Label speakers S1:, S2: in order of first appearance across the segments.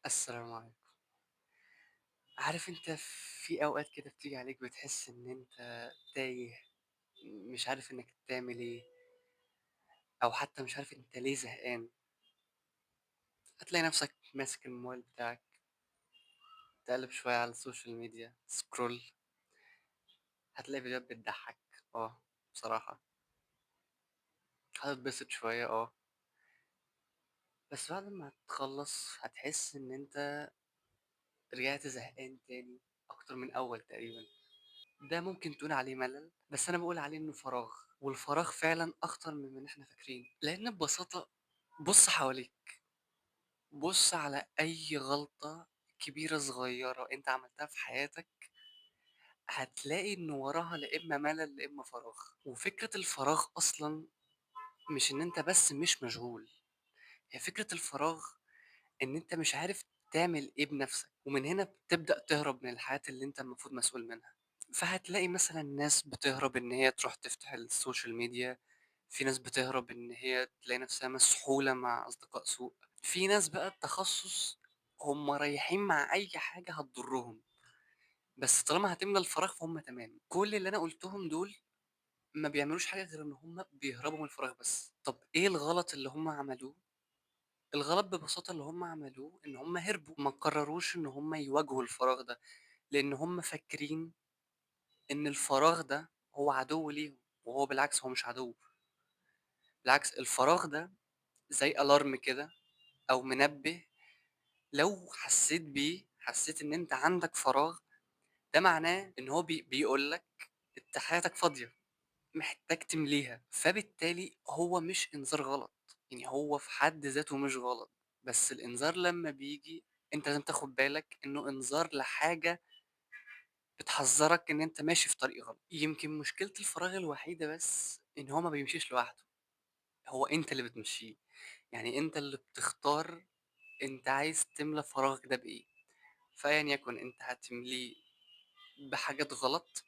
S1: السلام عليكم. عارف أنت في أوقات كده بتيجي عليك بتحس إن أنت تايه، مش عارف إنك تعمل إيه، أو حتى مش عارف أنت ليه زهقان. هتلاقي نفسك ماسك الموبايل بتاعك، تقلب شوية على السوشيال ميديا سكرول، هتلاقي فيديوهات بتضحك. اه بصراحة هتتبسط شوية بس بعد ما تخلص هتحس إن أنت رجعت زهقان تاني أكتر من أول تقريبا. ده ممكن تقول عليه ملل، بس أنا باقول عليه إنه فراغ، والفراغ فعلًا أخطر مما إحنا فاكرين، لإن ببساطة بُص حواليك، بُص على أي غلطة كبيرة صغيرة أنت عملتها في حياتك، هتلاقي إن وراها لا إما ملل لا إما فراغ. وفكرة الفراغ أصلًا مش إن أنت بس مش مشغول، هي فكرة الفراغ إن أنت مش عارف تعمل إيه بنفسك، ومن هنا بتبدأ تهرب من الحاجات اللي أنت المفروض مسؤول منها. فهتلاقي مثلًا ناس بتهرب إن هي تروح تفتح السوشيال ميديا، في ناس بتهرب إن هي تلاقي نفسها مسحولة مع أصدقاء سوء، في ناس بقى التخصُّص هم رايحين مع أي حاجة هتضرهم، بس طالما هتملى الفراغ فهُم تمام. كل اللي أنا قُلتهم دول ما بيعملوش حاجة غير إن هم بيهربوا من الفراغ بس. طَب إيه الغلط اللي هم عملوه؟ الغلط ببساطة اللي هم عملوه إن هم هربوا، ما قرروش إن هم يواجهوا الفراغ ده، لإن هم فاكرين إن الفراغ ده هو عدو ليهم، وهو بالعكس هو مش عدو، بالعكس الفراغ ده زي alarm كده أو منبه. لو حسيت بيه، حسيت إن أنت عندك فراغ، ده معناه إن هو بيقول لك أنت حياتك فاضية، محتاج تمليها، فبالتالي هو مش إنذار غلط، يعني هو في حد ذاته مش غلط، بس الإنذار لمّا بييجي أنت لازم تاخد بالك إنه إنذار لحاجة بتحذّرك إن أنت ماشي في طريق غلط. يمكن مشكلة الفراغ الوحيدة بس إن هو ما بيمشيش لوحده، هو أنت اللي بتمشّيه، يعني أنت اللي بتختار أنت عايز تملى فراغك ده بإيه، فأيًا يكن أنت هتمليه بحاجات غلط،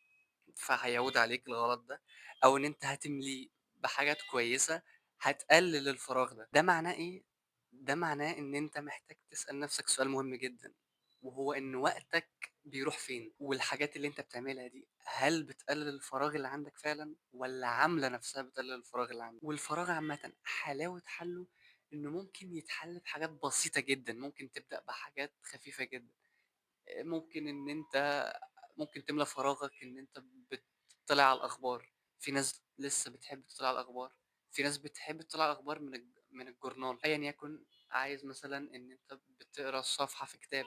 S1: فهيعود عليك الغلط ده، أو إن أنت هتمليه بحاجات كويسة هتقلل الفراغ ده. ده معناه إيه؟ ده معناه إن أنت محتاج تسأل نفسك سؤال مهم جدًا، وهو إن وقتك بيروح فين؟ والحاجات اللي أنت بتعملها دي هل بتقلل الفراغ اللي عندك فعلًا، والّا عاملة نفسها بتقلل الفراغ اللي عندك؟ والفراغ عامةً حلاوة حلّه إنه ممكن يتحل بحاجات بسيطة جدًا، ممكن تبدأ بحاجات خفيفة جدًا. ممكن إن أنت ممكن تملى فراغك إن أنت بتطّلع على الأخبار، في ناس لسه بتحب تطّلع على الأخبار، في ناس بتحب تطّلع على الأخبار من الجورنال، أيًا يكن عايز مثلًا إن أنت بتقرا صفحة في كتاب،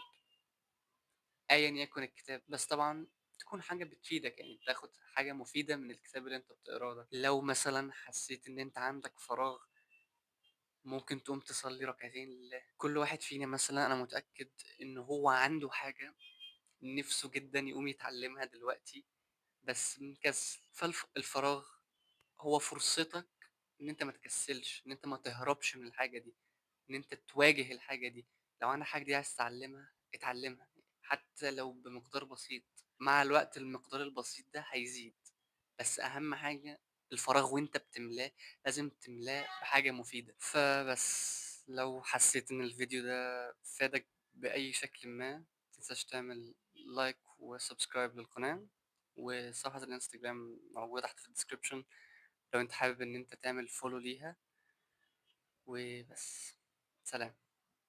S1: أيًا يكن الكتاب، بس طبعًا تكون حاجة بتفيدك، يعني تاخد حاجة مفيدة من الكتاب اللي أنت بتقراه ده. لو مثلًا حسيت إن أنت عندك فراغ ممكن تقوم تصلّي ركعتين لله. كل واحد فينا مثلًا أنا متأكد إن هو عنده حاجة نِفْسه جدًا يقوم يتعلّمها دلوقتي، بس مكسّل. الفراغ هو فرصتك إن أنت ما تكسّلش، إن أنت ما تهربش من الحاجة دي، إن أنت تواجه الحاجة دي. لو عندك حاجة دي عايز تتعلّمها، اتعلّمها، حتى لو بمقدار بسيط، مع الوقت المقدار البسيط ده هيزيد، بس أهم حاجة الفراغ وأنت بتملاه لازم تملاه بحاجة مفيدة. فبس لو حسّيت إن الفيديو ده فادك بأي شكلٍ ما، ما تنساش تعمل لايك وسبسكرايب للقناة، وصفحة الإنستجرام موجودة تحت في الديسكريبشن لو أنت حابب إن أنت تعمل follow ليها. وبس، سلام.